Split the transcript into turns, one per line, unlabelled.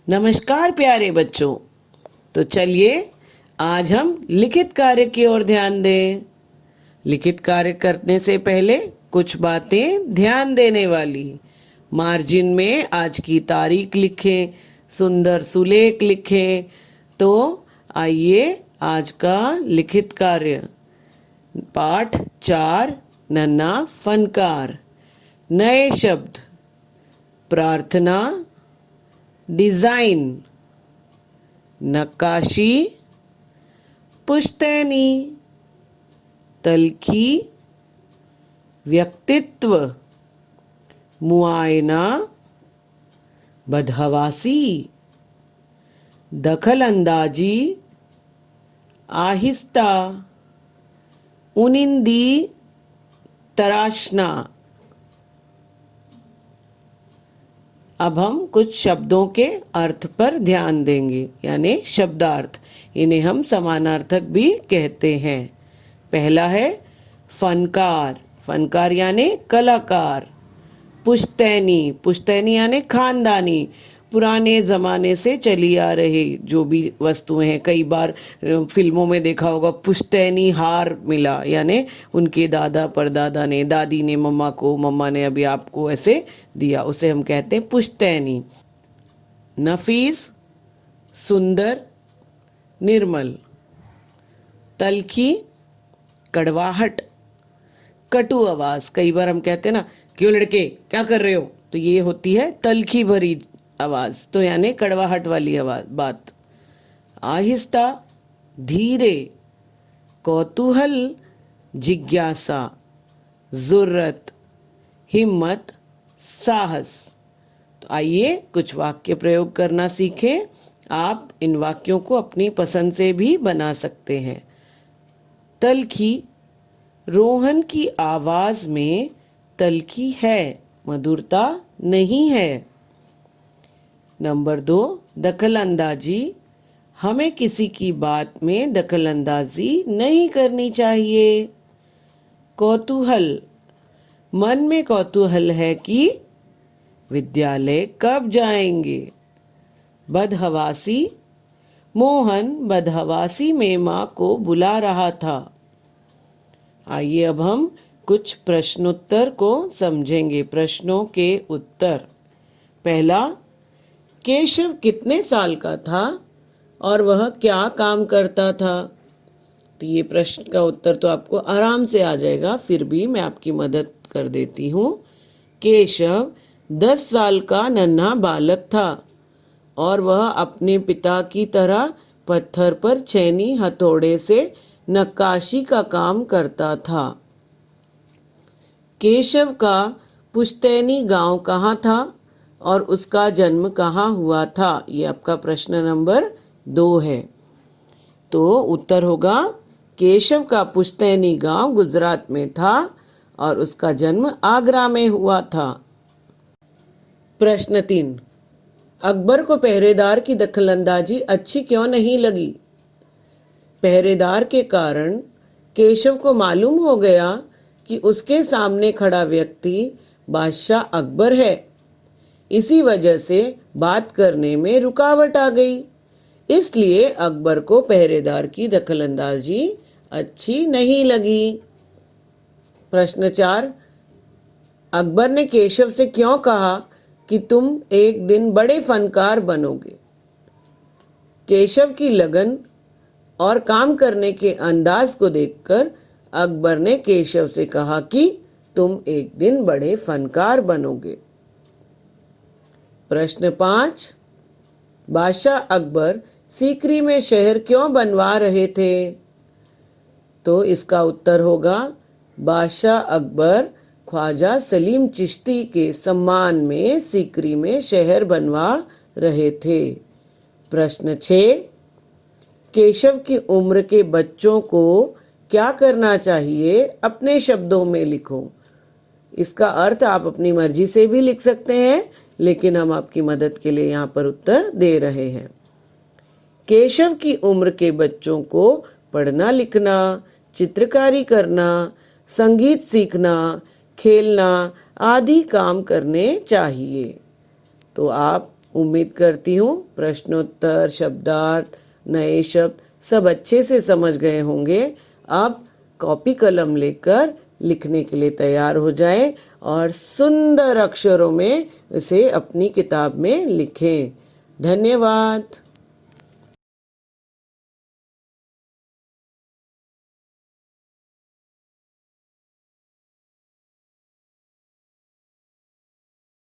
नमस्कार प्यारे बच्चों। तो चलिए आज हम लिखित कार्य की ओर ध्यान दें। लिखित कार्य करने से पहले कुछ बातें ध्यान देने वाली। मार्जिन में आज की तारीख लिखें, सुंदर सुलेख लिखें। तो आइए आज का लिखित कार्य पाठ 4 नन्हा फनकार। नए शब्द प्रार्थना, डिजाइन, नक्काशी, पुश्तैनी, तलखी, व्यक्तित्व, मुआयना, बदहवासी, दखलंदाजी, आहिस्ता, उनिंदी, तराशना। अब हम कुछ शब्दों के अर्थ पर ध्यान देंगे, यानी शब्दार्थ। इन्हें हम समानार्थक भी कहते हैं। पहला है फनकार। फनकार यानी कलाकार। पुश्तैनी। पुश्तैनी यानी खानदानी, पुराने ज़माने से चली आ रही जो भी वस्तुएं हैं। कई बार फिल्मों में देखा होगा पुश्तैनी हार मिला, यानी उनके दादा परदादा ने, दादी ने मम्मा को, मम्मा ने अभी आपको ऐसे दिया, उसे हम कहते हैं पुश्तैनी। नफीस, सुंदर, निर्मल। तलखी, कड़वाहट, कटु आवाज़। कई बार हम कहते हैं ना, क्यों लड़के क्या कर रहे हो, तो ये होती है तलखी भरी आवाज़, तो यानी कड़वाहट वाली आवाज़ बात। आहिस्ता, धीरे। कौतूहल, जिज्ञासा, जुर्रत, हिम्मत, साहस। तो आइए कुछ वाक्य प्रयोग करना सीखें। आप इन वाक्यों को अपनी पसंद से भी बना सकते हैं। तलखी, रोहन की आवाज़ में तलखी है, मधुरता नहीं है। नंबर 2, दखलंदाजी। हमें किसी की बात में दखलंदाजी नहीं करनी चाहिए। कौतूहल, मन में कौतूहल है कि विद्यालय कब जाएंगे। बदहवासी, मोहन बदहवासी में माँ को बुला रहा था। आइए अब हम कुछ प्रश्नोत्तर को समझेंगे। प्रश्नों के उत्तर। पहला, केशव कितने साल का था और वह क्या काम करता था। तो ये प्रश्न का उत्तर तो आपको आराम से आ जाएगा, फिर भी मैं आपकी मदद कर देती हूँ। केशव 10 साल का नन्हा बालक था और वह अपने पिता की तरह पत्थर पर छेनी हथौड़े से नक्काशी का काम करता था। केशव का पुश्तैनी गांव कहाँ था और उसका जन्म कहाँ हुआ था। ये आपका प्रश्न नंबर 2 है। तो उत्तर होगा केशव का पुश्तैनी गांव गुजरात में था और उसका जन्म आगरा में हुआ था। प्रश्न 3, अकबर को पहरेदार की दखलंदाजी अच्छी क्यों नहीं लगी। पहरेदार के कारण केशव को मालूम हो गया कि उसके सामने खड़ा व्यक्ति बादशाह अकबर है। इसी वजह से बात करने में रुकावट आ गई, इसलिए अकबर को पहरेदार की दखलंदाजी अच्छी नहीं लगी। प्रश्न 4, अकबर ने केशव से क्यों कहा कि तुम एक दिन बड़े फनकार बनोगे। केशव की लगन और काम करने के अंदाज को देखकर अकबर ने केशव से कहा कि तुम एक दिन बड़े फनकार बनोगे। प्रश्न 5, बादशाह अकबर सीकरी में शहर क्यों बनवा रहे थे। तो इसका उत्तर होगा बादशाह अकबर ख्वाजा सलीम चिश्ती के सम्मान में सीकरी में शहर बनवा रहे थे। प्रश्न 6, केशव की उम्र के बच्चों को क्या करना चाहिए, अपने शब्दों में लिखो। इसका अर्थ आप अपनी मर्जी से भी लिख सकते हैं, लेकिन हम आपकी मदद के लिए यहाँ पर उत्तर दे रहे हैं। केशव की उम्र के बच्चों को पढ़ना लिखना, चित्रकारी करना, संगीत सीखना, खेलना आदि काम करने चाहिए। तो आप उम्मीद करती हूँ प्रश्नोत्तर, शब्दार्थ, नए शब्द सब अच्छे से समझ गए होंगे। आप कॉपी कलम लेकर लिखने के लिए तैयार हो जाएं और सुंदर अक्षरों में इसे अपनी किताब में लिखें। धन्यवाद।